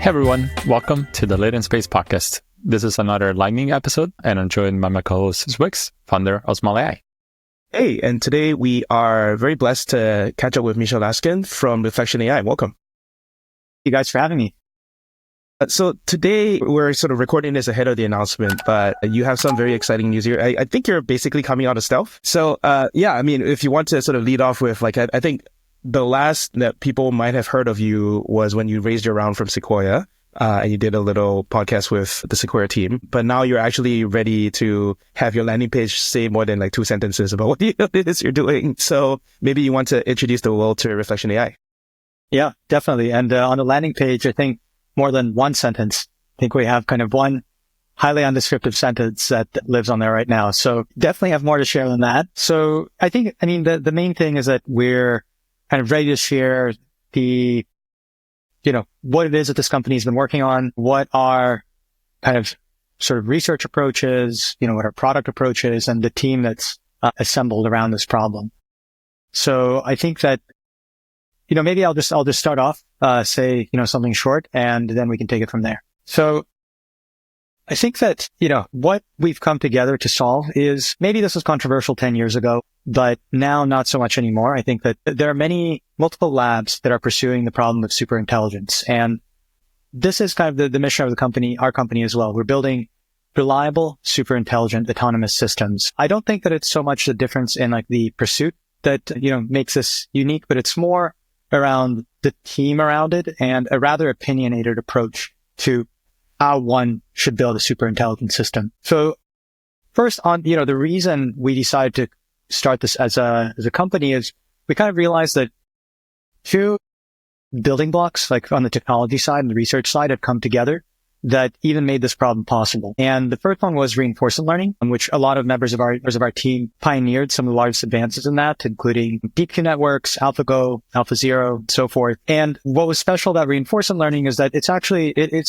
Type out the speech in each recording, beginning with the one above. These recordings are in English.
Hey everyone, welcome to the Lit in Space podcast. This is another lightning episode, and I'm joined by my co-host Zwix, founder of Small AI. Hey, and today we are very blessed to catch up with Misha Laskin from Reflection.ai. Welcome. Thank you guys for having me. So today we're sort of recording this ahead of the announcement, but you have some very exciting news here. I think you're basically coming out of stealth. So if you want to sort of lead off with, I think the last that people might have heard of you was when you raised your round from Sequoia, and you did a little podcast with the Sequoia team. But now you're actually ready to have your landing page say more than 2 sentences about what it is you're doing. So maybe you want to introduce the world to Reflection.ai. Yeah, definitely. And on the landing page, I think more than one sentence. I think we have kind of one highly undescriptive sentence that lives on there right now. So definitely have more to share than that. So the main thing is that we're kind of ready to share what it is that this company has been working on, what our kind of sort of research approach is, what our product approach is, and the team that's assembled around this problem. So I think that, maybe I'll just start off, say, something short, and then we can take it from there. So I think that, what we've come together to solve is, maybe this was controversial 10 years ago, but now not so much anymore. I think that there are multiple labs that are pursuing the problem of superintelligence. And this is kind of the mission of the company, our company as well. We're building reliable, superintelligent, autonomous systems. I don't think that it's so much the difference in the pursuit that, makes this unique, but it's more around the team around it and a rather opinionated approach to how one should build a superintelligent system. So first on, the reason we decided to start this as a company is we kind of realized that two building blocks, on the technology side and the research side, have come together that even made this problem possible. And the first one was reinforcement learning, in which a lot of members of our team pioneered some of the largest advances in that, including deep Q networks, AlphaGo, AlphaZero, and so forth. And what was special about reinforcement learning is that it's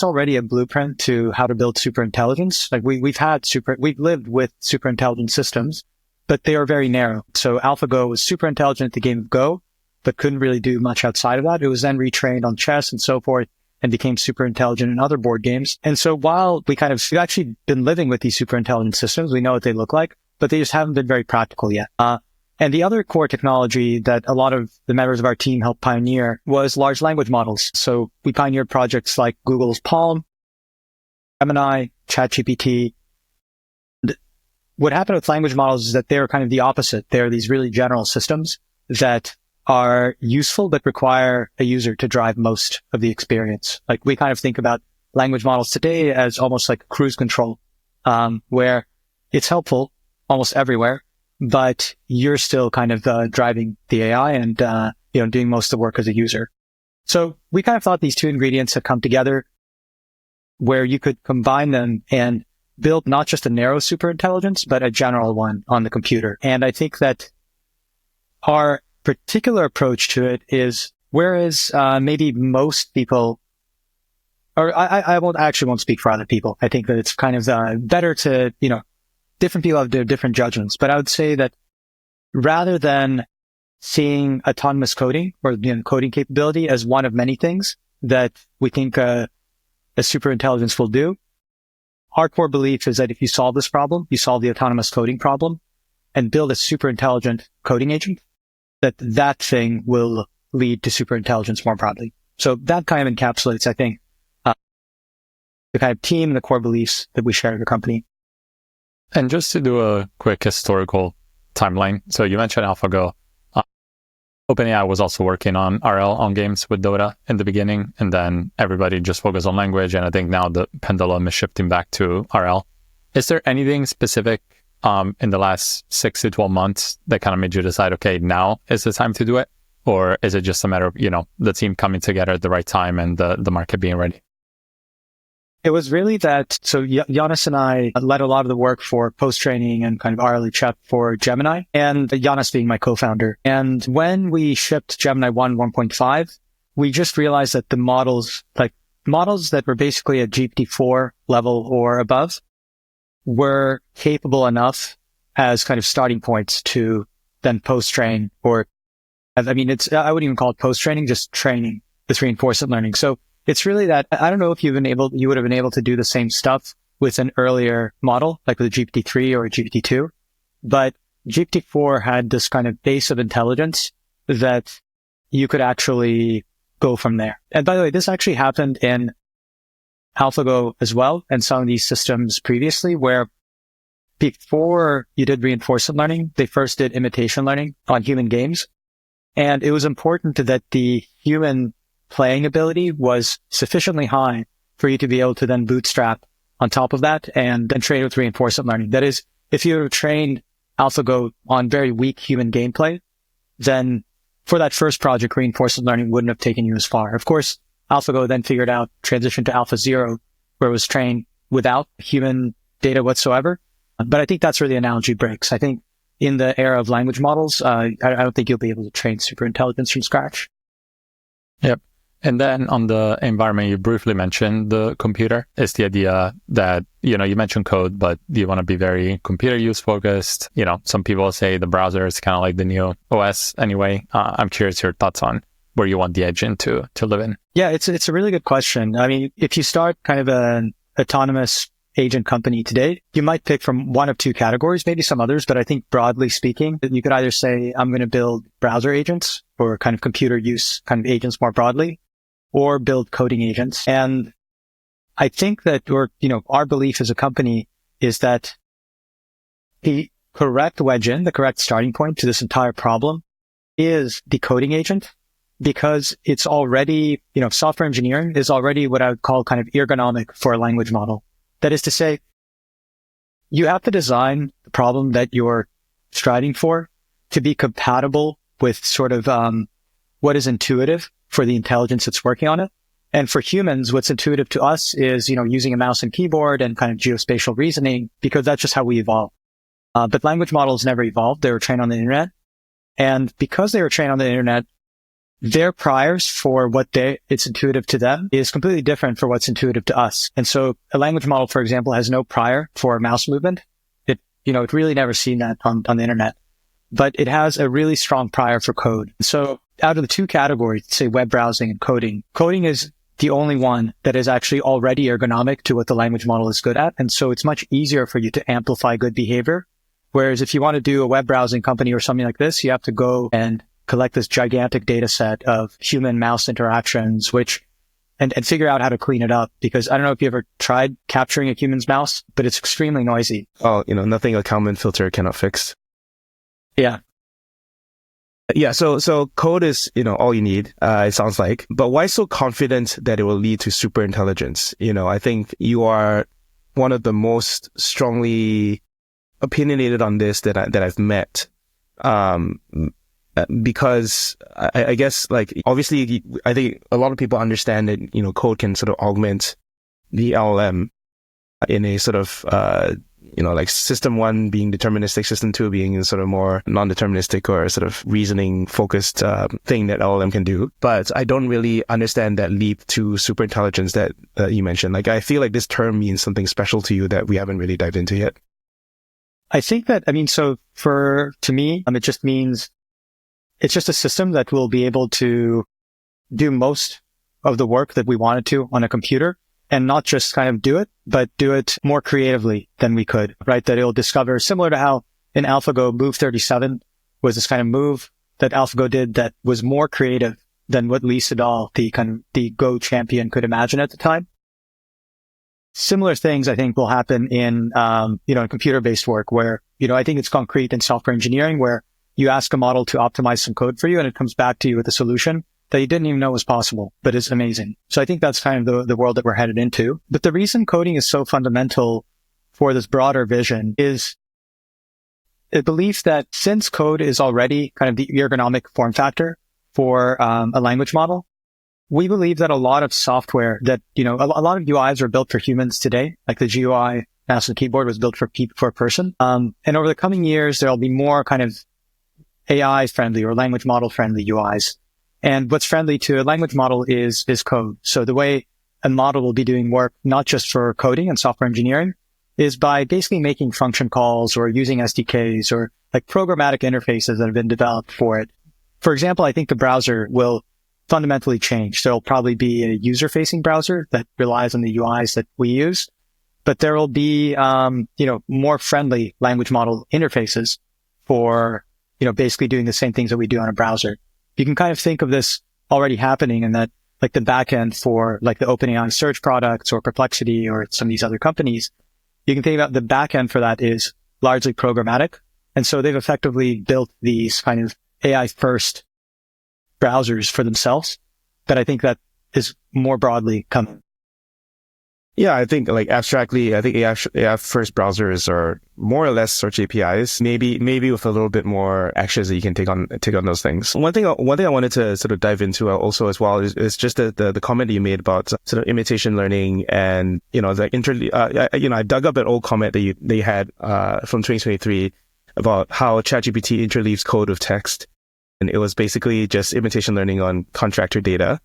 already a blueprint to how to build superintelligence. We've lived with superintelligent systems, but they are very narrow. So AlphaGo was superintelligent at the game of Go, but couldn't really do much outside of that. It was then retrained on chess and so forth, and became super intelligent in other board games. And so while we've actually been living with these super intelligent systems, we know what they look like, but they just haven't been very practical yet. And the other core technology that a lot of the members of our team helped pioneer was large language models. So we pioneered projects like Google's Palm, Gemini, ChatGPT. What happened with language models is that they're kind of the opposite. They're these really general systems that are useful, but require a user to drive most of the experience. We kind of think about language models today as almost like cruise control, where it's helpful almost everywhere, but you're still kind of driving the AI and, doing most of the work as a user. So we kind of thought these two ingredients had come together where you could combine them and build not just a narrow superintelligence, but a general one on the computer. And I think that our particular approach to it is, whereas maybe most people, or I won't speak for other people. I think that it's kind of better to, different people have different judgments. But I would say that rather than seeing autonomous coding or coding capability as one of many things that we think a superintelligence will do, our core belief is that if you solve this problem, you solve the autonomous coding problem and build a superintelligent coding agent, that thing will lead to superintelligence more broadly. So that kind of encapsulates, I think, the kind of team and the core beliefs that we share at the company. And just to do a quick historical timeline. So you mentioned AlphaGo. OpenAI was also working on RL on games with Dota in the beginning, and then everybody just focused on language. And I think now the pendulum is shifting back to RL. Is there anything specific in the last 6 to 12 months that kind of made you decide, okay, now is the time to do it? Or is it just a matter of, the team coming together at the right time and the market being ready? It was really that, so Giannis and I led a lot of the work for post-training and kind of hourly chat for Gemini, and Giannis being my co-founder. And when we shipped Gemini 1.5, we just realized that the models that were basically at GPT-4 level or above were capable enough as kind of starting points to then post-train, or, I wouldn't even call it post-training, just training with reinforcement learning. So it's really that I don't know if you would have been able to do the same stuff with an earlier model, like with a GPT-3 or a GPT-2, but GPT-4 had this kind of base of intelligence that you could actually go from there. And by the way, this actually happened in AlphaGo as well, and some of these systems previously, where before you did reinforcement learning, they first did imitation learning on human games. And it was important that the human playing ability was sufficiently high for you to be able to then bootstrap on top of that and then train with reinforcement learning. That is, if you trained AlphaGo on very weak human gameplay, then for that first project, reinforcement learning wouldn't have taken you as far. Of course, AlphaGo then transitioned to AlphaZero, where it was trained without human data whatsoever. But I think that's where the analogy breaks. I think in the era of language models, I don't think you'll be able to train superintelligence from scratch. Yep. And then on the environment, you briefly mentioned the computer. It's the idea that, you mentioned code, but you want to be very computer use focused. Some people say the browser is kind of like the new OS anyway. I'm curious your thoughts on where you want the agent to live in. Yeah, it's a really good question. I mean, if you start kind of an autonomous agent company today, you might pick from one of two categories, maybe some others, but I think broadly speaking, you could either say, I'm going to build browser agents or kind of computer use kind of agents more broadly, or build coding agents. And I think that our belief as a company is that the correct the correct starting point to this entire problem is the coding agent, because it's already, software engineering is already what I would call kind of ergonomic for a language model. That is to say, you have to design the problem that you're striving for to be compatible with sort of what is intuitive for the intelligence that's working on it. And for humans, what's intuitive to us is, using a mouse and keyboard and kind of geospatial reasoning, because that's just how we evolved. But language models never evolved. They were trained on the internet. And because they were trained on the internet, their priors for it's intuitive to them is completely different for what's intuitive to us. And so a language model, for example, has no prior for mouse movement. It really never seen that on the internet, but it has a really strong prior for code. So out of the two categories, say web browsing and coding is the only one that is actually already ergonomic to what the language model is good at. And so it's much easier for you to amplify good behavior. Whereas if you want to do a web browsing company or something like this, you have to go and collect this gigantic data set of human mouse interactions, and figure out how to clean it up. Because I don't know if you ever tried capturing a human's mouse, but it's extremely noisy. Oh, nothing a Kalman filter cannot fix. Yeah. Yeah. So code is, all you need, it sounds like, but why so confident that it will lead to super intelligence? I think you are one of the most strongly opinionated on this that I've met. Because I guess, like, obviously, I think a lot of people understand that, code can sort of augment the LLM in a sort of, like system one being deterministic, system two being a sort of more non-deterministic or sort of reasoning focused thing that LLM can do. But I don't really understand that leap to super intelligence that you mentioned. Like, I feel like this term means something special to you that we haven't really dived into yet. I think that, to me, it just means it's just a system that will be able to do most of the work that we want it to on a computer, and not just kind of do it, but do it more creatively than we could, right? That it'll discover, similar to how in AlphaGo Move 37 was this kind of move that AlphaGo did that was more creative than what Lee Sedol, the Go champion, could imagine at the time. Similar things, I think, will happen in, in computer-based work where, I think it's concrete in software engineering where you ask a model to optimize some code for you and it comes back to you with a solution that you didn't even know was possible, but is amazing. So I think that's kind of the world that we're headed into. But the reason coding is so fundamental for this broader vision is a belief that since code is already kind of the ergonomic form factor for a language model, we believe that a lot of software that, a lot of UIs are built for humans today, like the GUI mouse and keyboard was built for a person. And over the coming years, there'll be more kind of AI friendly or language model friendly UIs. And what's friendly to a language model is code. So the way a model will be doing work, not just for coding and software engineering, is by basically making function calls or using SDKs or like programmatic interfaces that have been developed for it. For example, I think the browser will fundamentally change. There'll probably be a user-facing browser that relies on the UIs that we use, but there will be, more friendly language model interfaces for, basically doing the same things that we do on a browser. You can kind of think of this already happening in that, like the backend for like the OpenAI search products or Perplexity or some of these other companies. You can think about the backend for that is largely programmatic. And so they've effectively built these kind of AI first browsers for themselves that I think that is more broadly coming. Yeah, I think like abstractly, I think AI first browsers are more or less search APIs, maybe with a little bit more actions that you can take on those things. One thing I wanted to sort of dive into also as well is just the comment that you made about sort of imitation learning and, I dug up an old comment that you had, from 2023 about how ChatGPT interleaves code with text. And it was basically just imitation learning on contractor data.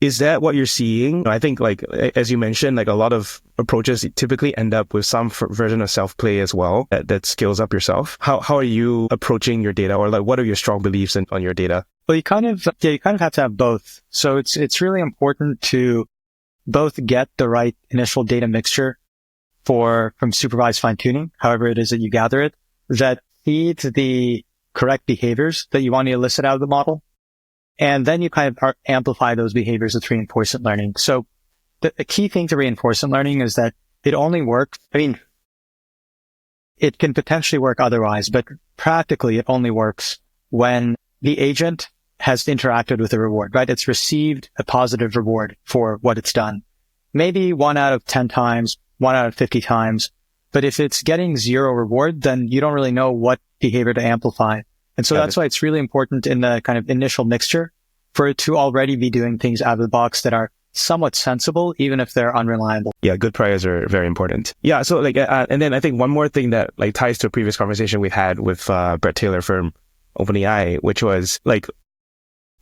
Is that what you're seeing? I think, like, as you mentioned, like a lot of approaches typically end up with some version of self-play as well that scales up yourself. How are you approaching your data, or like what are your strong beliefs on your data? Well, you kind of have to have both. So it's really important to both get the right initial data mixture from supervised fine tuning, however it is that you gather it, that feeds the correct behaviors that you want to elicit out of the model. And then you kind of amplify those behaviors with reinforcement learning. So the key thing to reinforcement learning is that it only works. I mean, it can potentially work otherwise, but practically it only works when the agent has interacted with the reward, right? It's received a positive reward for what it's done. Maybe 1 out of 10 times, 1 out of 50 times. But if it's getting 0 reward, then you don't really know what behavior to amplify. And so that's why it's really important in the kind of initial mixture for it to already be doing things out of the box that are somewhat sensible, even if they're unreliable. Yeah, good priors are very important. Yeah, so like, and then I think one more thing that like ties to a previous conversation we had with Brett Taylor from OpenAI, which was like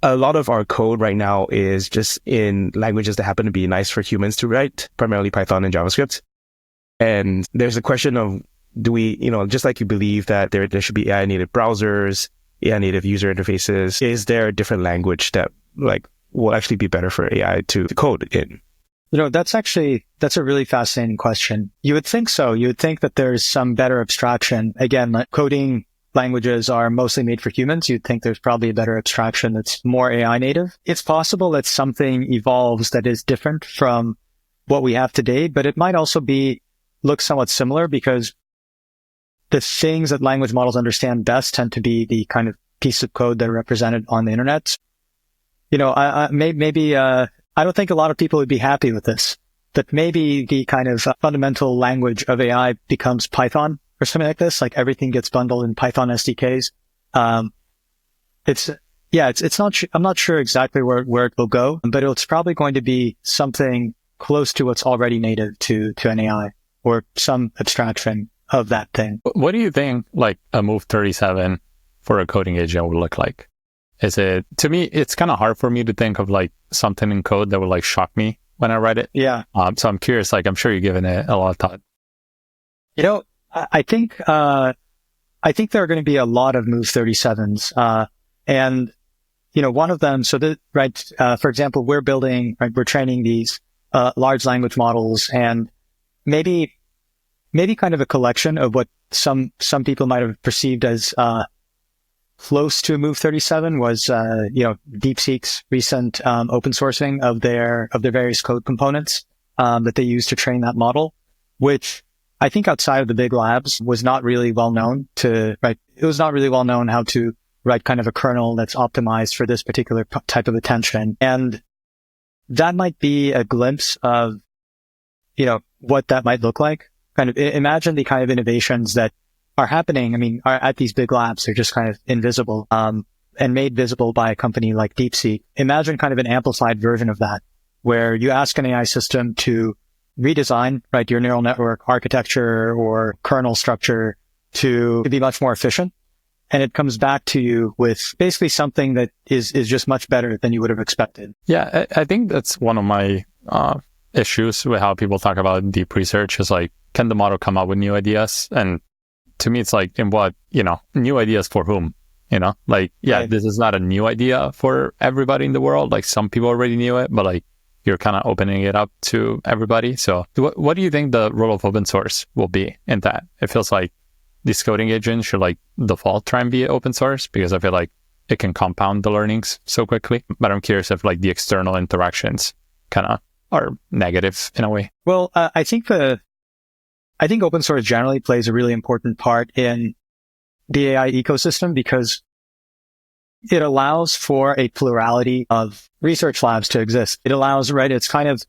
a lot of our code right now is just in languages that happen to be nice for humans to write, primarily Python and JavaScript. And there's a question of, do we, just like you believe that there should be AI native browsers, AI native user interfaces, is there a different language that like will actually be better for AI to code in? That's a really fascinating question. You would think so. You would think that there's some better abstraction. Again, like coding languages are mostly made for humans. You'd think there's probably a better abstraction that's more AI native. It's possible that something evolves that is different from what we have today, but it might also look somewhat similar because the things that language models understand best tend to be the kind of piece of code that are represented on the internet. I don't think a lot of people would be happy with this, but maybe the kind of fundamental language of AI becomes Python or something like this. Like everything gets bundled in Python SDKs. I'm not sure exactly where it will go, but it's probably going to be something close to what's already native to an AI or some abstraction of that thing. What do you think like a Move 37 for a coding agent would look like? To me, it's kind of hard for me to think of like something in code that would like shock me when I write it. Yeah. So I'm curious, like I'm sure you're giving it a lot of thought. I think there are going to be a lot of Move 37s. And one of them, for example, we're training these, large language models, and maybe kind of a collection of what some people might have perceived as, close to a Move 37 was, DeepSeek's recent, open sourcing of their various code components, that they use to train that model, which I think outside of the big labs was not really well known it was not really well known how to write kind of a kernel that's optimized for this particular type of attention. And that might be a glimpse of, what that might look like. Kind of imagine the kind of innovations that are happening. Are at these big labs. They're just kind of invisible, and made visible by a company like DeepSeek. Imagine kind of an amplified version of that, where you ask an AI system to redesign, your neural network architecture or kernel structure to be much more efficient. And it comes back to you with basically something that is just much better than you would have expected. Yeah, I think that's one of my issues with how people talk about deep research is like, can the model come up with new ideas? And to me, it's like, in what, new ideas for whom? Like, yeah, Right. this is not a new idea for everybody in the world. Like, some people already knew it, but like, you're kind of opening it up to everybody. So what do you think the role of open source will be in that? It feels like these coding agents should like default try and be open source, because I feel like it can compound the learnings so quickly. But I'm curious if like the external interactions kind of are negative in a way. Well, I think open source generally plays a really important part in the AI ecosystem because it allows for a plurality of research labs to exist. It allows, right? It's kind of,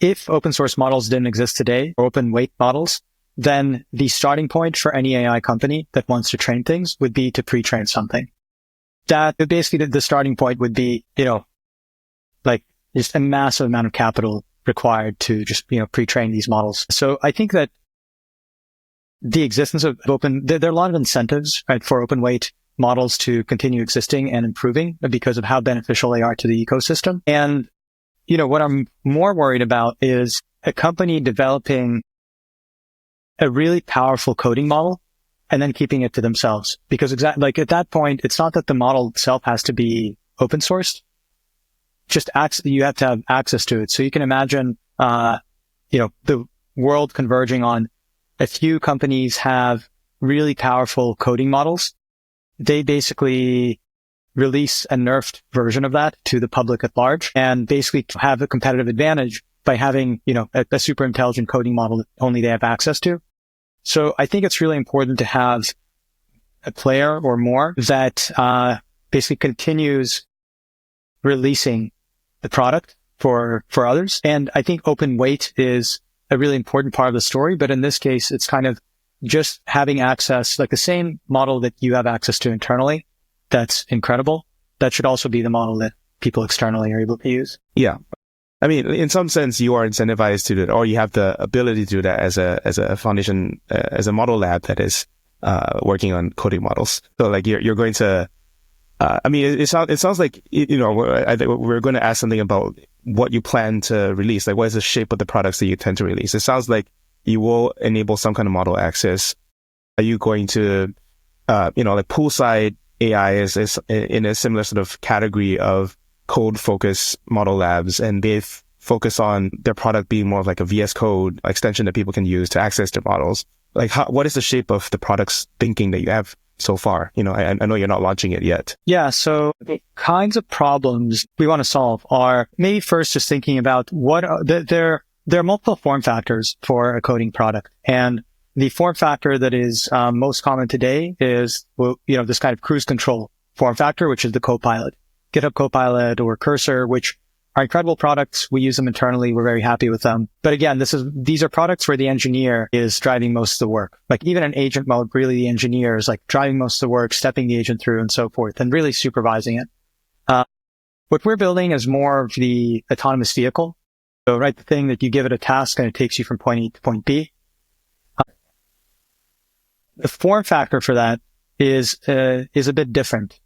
if open source models didn't exist today, or open weight models, then the starting point for any AI company that wants to train things would be to pre-train something. That basically the starting point would be, like just a massive amount of capital required to just, pre-train these models. So I think that the existence of there are a lot of incentives, right, for open weight models to continue existing and improving because of how beneficial they are to the ecosystem. And, what I'm more worried about is a company developing a really powerful coding model and then keeping it to themselves. Because like at that point, it's not that the model itself has to be open sourced. Just you have to have access to it. So you can imagine, the world converging on a few companies have really powerful coding models. They basically release a nerfed version of that to the public at large and basically have a competitive advantage by having, a super intelligent coding model that only they have access to. So I think it's really important to have a player or more that basically continues releasing the product for others. And I think open weight is a really important part of the story. But in this case, it's kind of just having access, like the same model that you have access to internally. That's incredible. That should also be the model that people externally are able to use. Yeah. I mean, in some sense, you are incentivized to do that, or you have the ability to do that as a foundation, as a model lab that is working on coding models. So like you're going to, I mean, it sounds like, I think we're going to ask something about what you plan to release. Like, what is the shape of the products that you tend to release? It sounds like you will enable some kind of model access. Are you going to, like poolside AI is in a similar sort of category of code focused model labs, and they focus on their product being more of like a VS Code extension that people can use to access their models. Like, what is the shape of the product's thinking that you have so far? I know you're not launching it yet. Yeah. So the kinds of problems we want to solve are maybe first just thinking about what are there are multiple form factors for a coding product. And the form factor that is most common today is, this kind of cruise control form factor, which is the Copilot, GitHub Copilot or Cursor, which are incredible products. We use them internally. We're very happy with them. But again, these are products where the engineer is driving most of the work. Like even in agent mode, really the engineer is like driving most of the work, stepping the agent through and so forth, and really supervising it. What we're building is more of the autonomous vehicle. So, right, the thing that you give it a task and it takes you from point A to point B. The form factor for that is a bit different.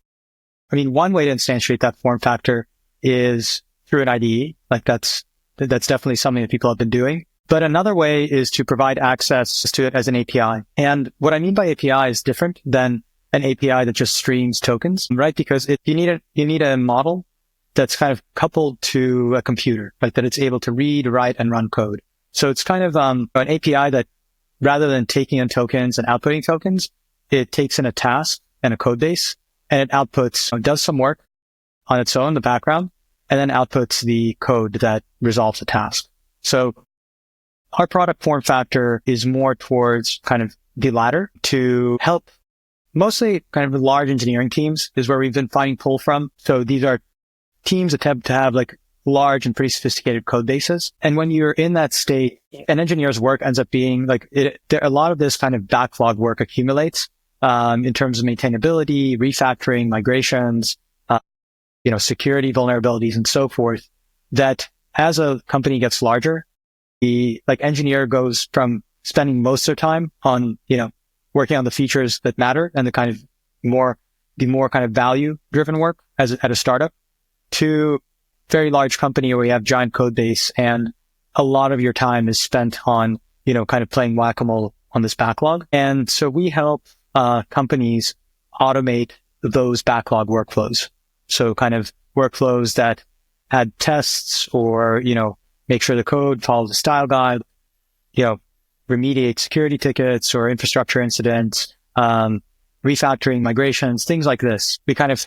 I mean, one way to instantiate that form factor is through an IDE. Like that's definitely something that people have been doing. But another way is to provide access to it as an API. And what I mean by API is different than an API that just streams tokens, right? Because you need a model that's kind of coupled to a computer, right? That it's able to read, write, and run code. So it's kind of an API that rather than taking in tokens and outputting tokens, it takes in a task and a code base, and it outputs, does some work on its own in the background, and then outputs the code that resolves the task. So our product form factor is more towards kind of the latter to help mostly kind of large engineering teams is where we've been finding pull from. So these are teams that tend to have like large and pretty sophisticated code bases. And when you're in that state, an engineer's work ends up being like a lot of this kind of backlog work accumulates in terms of maintainability, refactoring, migrations, security vulnerabilities and so forth, that as a company gets larger, the engineer goes from spending most of their time on, working on the features that matter and the more kind of value driven work at a startup, to very large company where you have giant code base and a lot of your time is spent on, kind of playing whack-a-mole on this backlog. And so we help companies automate those backlog workflows. So kind of workflows that had tests or, make sure the code follows the style guide, remediate security tickets or infrastructure incidents, refactoring migrations, things like this. We kind of,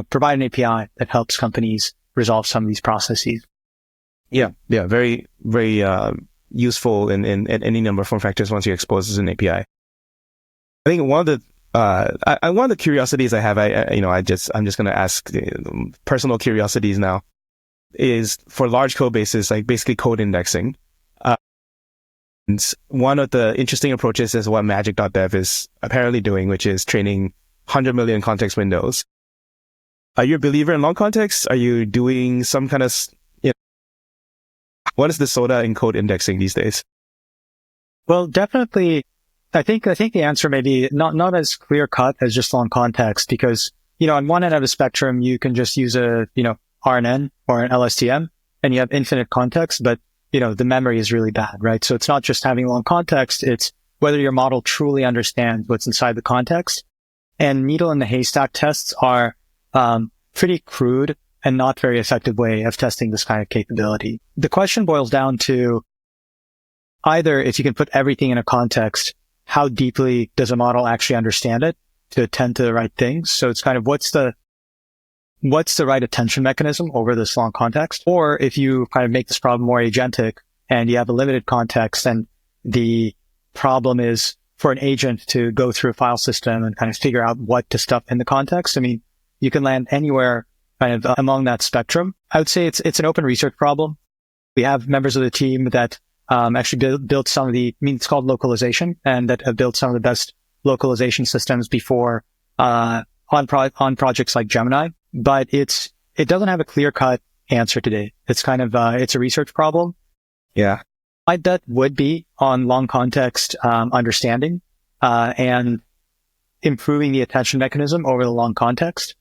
provide an API that helps companies resolve some of these processes. Yeah. Very, very useful in any number of form factors once you expose as an API. I think one of the one of the curiosities I have, I'm just going to ask personal curiosities now, is for large code bases, like basically code indexing. And one of the interesting approaches is what magic.dev is apparently doing, which is training 100 million context windows. Are you a believer in long context? Are you doing some kind of, what is the soda in code indexing these days? Well, definitely. I think the answer may be not as clear cut as just long context, because, on one end of the spectrum, you can just use a, RNN or an LSTM and you have infinite context, but, the memory is really bad, right? So it's not just having long context. It's whether your model truly understands what's inside the context. And needle in the haystack tests are, pretty crude and not very effective way of testing this kind of capability. The question boils down to either if you can put everything in a context, how deeply does a model actually understand it to attend to the right things? So it's kind of what's the right attention mechanism over this long context? Or if you kind of make this problem more agentic and you have a limited context and the problem is for an agent to go through a file system and kind of figure out what to stuff in the context. I mean, you can land anywhere kind of among that spectrum. I would say it's an open research problem. We have members of the team that actually built some of it's called localization, and that have built some of the best localization systems before on projects like Gemini. But it doesn't have a clear cut answer today. It's kind of it's a research problem. Yeah, my bet would be on long context understanding and improving the attention mechanism over the long context.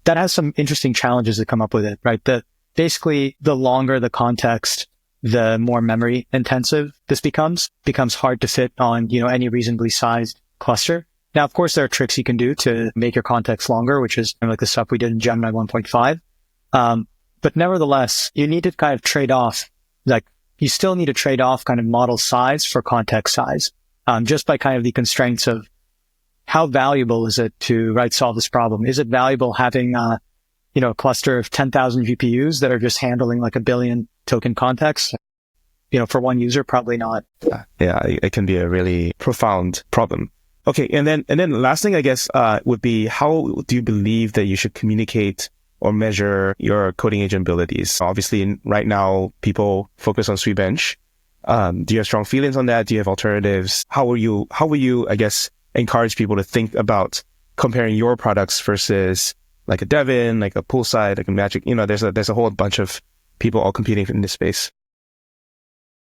That has some interesting challenges that come up with it, right? Basically, the longer the context, the more memory intensive this becomes hard to fit on, any reasonably sized cluster. Now, of course, there are tricks you can do to make your context longer, which is kind of like the stuff we did in Gemini 1.5. But nevertheless, you need to kind of trade off, you still need to trade off kind of model size for context size, just by kind of the constraints of how valuable is it to solve this problem? Is it valuable having, a cluster of 10,000 GPUs that are just handling like 1 billion token contexts? For one user, probably not. Yeah, it can be a really profound problem. Okay. And then the last thing, I guess, would be, how do you believe that you should communicate or measure your coding agent abilities? Obviously, right now, people focus on Sweetbench. Do you have strong feelings on that? Do you have alternatives? How will you, I guess, encourage people to think about comparing your products versus like a Devin, like a Poolside, like a Magic? There's a whole bunch of people all competing in this space.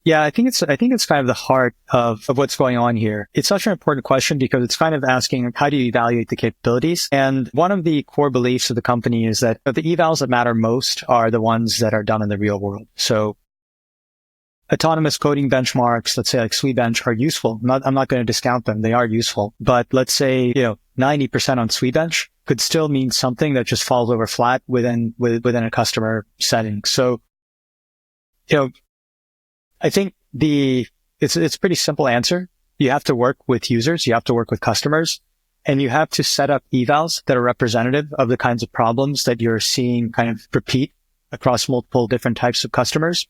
Yeah, I think it's kind of the heart of what's going on here. It's such an important question because it's kind of asking, how do you evaluate the capabilities? And one of the core beliefs of the company is that the evals that matter most are the ones that are done in the real world. So autonomous coding benchmarks, let's say like Sweetbench, are useful. I'm not going to discount them. They are useful. But let's say, 90% on Sweetbench could still mean something that just falls over flat within a customer setting. So, I think it's a pretty simple answer. You have to work with users, you have to work with customers, and you have to set up evals that are representative of the kinds of problems that you're seeing kind of repeat across multiple different types of customers.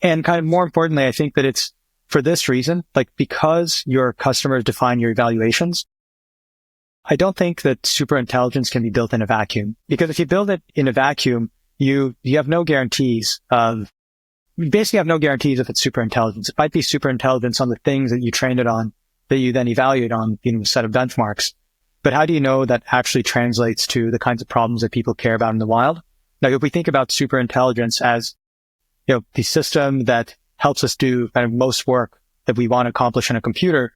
And kind of more importantly, I think that it's for this reason, because your customers define your evaluations, I don't think that super intelligence can be built in a vacuum. Because if you build it in a vacuum, you have no guarantees you basically have no guarantees if it's super intelligence. It might be super intelligence on the things that you trained it on, that you then evaluate on, a set of benchmarks. But how do you know that actually translates to the kinds of problems that people care about in the wild? Now, if we think about super intelligence as, the system that helps us do kind of most work that we want to accomplish in a computer,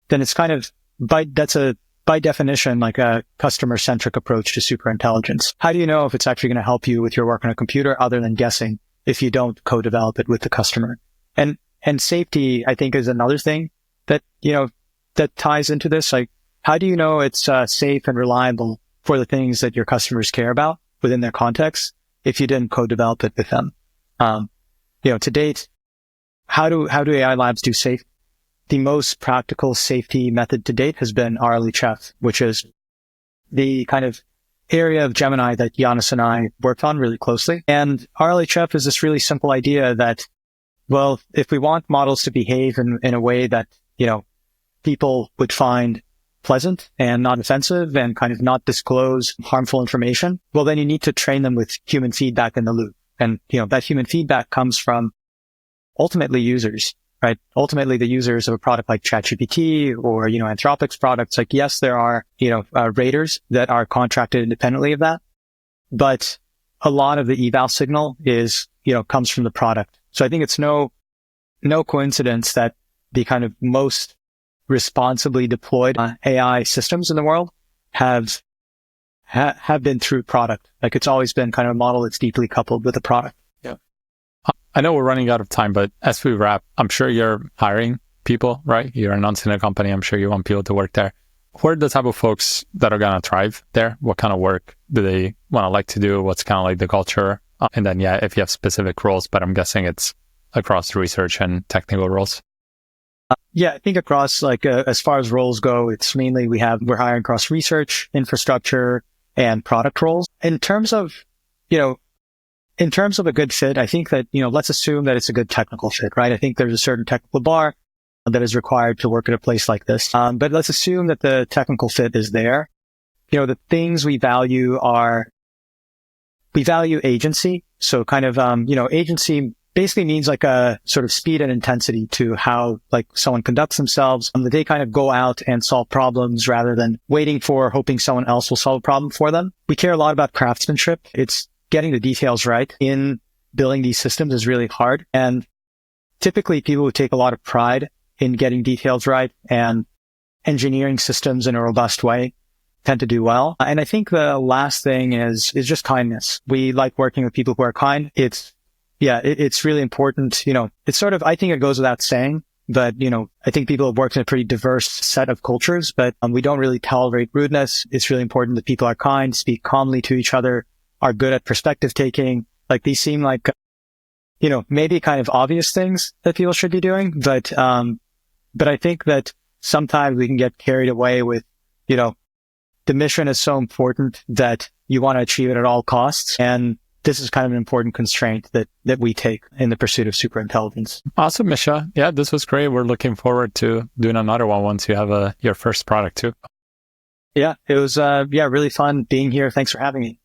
then it's kind of by definition, like a customer-centric approach to super intelligence. How do you know if it's actually going to help you with your work on a computer other than guessing if you don't co-develop it with the customer? And safety, I think, is another thing that, that ties into this. how do you know it's safe and reliable for the things that your customers care about within their context if you didn't co-develop it with them? To date, how do AI labs do safe? The most practical safety method to date has been RLHF, which is the kind of area of Gemini that Giannis and I worked on really closely. And RLHF is this really simple idea that, well, if we want models to behave in a way that, people would find pleasant and not offensive and kind of not disclose harmful information, well, then you need to train them with human feedback in the loop. And, that human feedback comes from ultimately users, right? Ultimately, the users of a product like ChatGPT or, Anthropic's products, like, yes, there are, raters that are contracted independently of that, but a lot of the eval signal is, comes from the product. So I think it's no coincidence that the kind of most responsibly deployed AI systems in the world have been through product. Like, it's always been kind of a model that's deeply coupled with a product. Yeah. I know we're running out of time, but as we wrap, I'm sure you're hiring people, right? You're announcing a company. I'm sure you want people to work there. Who are the type of folks that are going to thrive there? What kind of work do they want to like to do? What's kind of like the culture? And then, if you have specific roles, but I'm guessing it's across research and technical roles. I think across as far as roles go, it's mainly we're hiring across research, infrastructure, and product roles. In terms of a good fit, I think that, let's assume that it's a good technical fit, right? I think there's a certain technical bar that is required to work at a place like this. But let's assume that the technical fit is there. The things we value agency. So kind of, agency basically means like a sort of speed and intensity to how someone conducts themselves. That they kind of go out and solve problems rather than hoping someone else will solve a problem for them. We care a lot about craftsmanship. It's getting the details right in building these systems is really hard. And typically people who take a lot of pride in getting details right and engineering systems in a robust way tend to do well. And I think the last thing is just kindness. We like working with people who are kind. It's really important. It's sort of, I think it goes without saying, but, I think people have worked in a pretty diverse set of cultures, but we don't really tolerate rudeness. It's really important that people are kind, speak calmly to each other, are good at perspective taking. These seem like, maybe kind of obvious things that people should be doing, but I think that sometimes we can get carried away with, the mission is so important that you want to achieve it at all costs. And this is kind of an important constraint that we take in the pursuit of superintelligence. Awesome, Misha. Yeah, this was great. We're looking forward to doing another one once you have your first product too. Yeah, it was, really fun being here. Thanks for having me.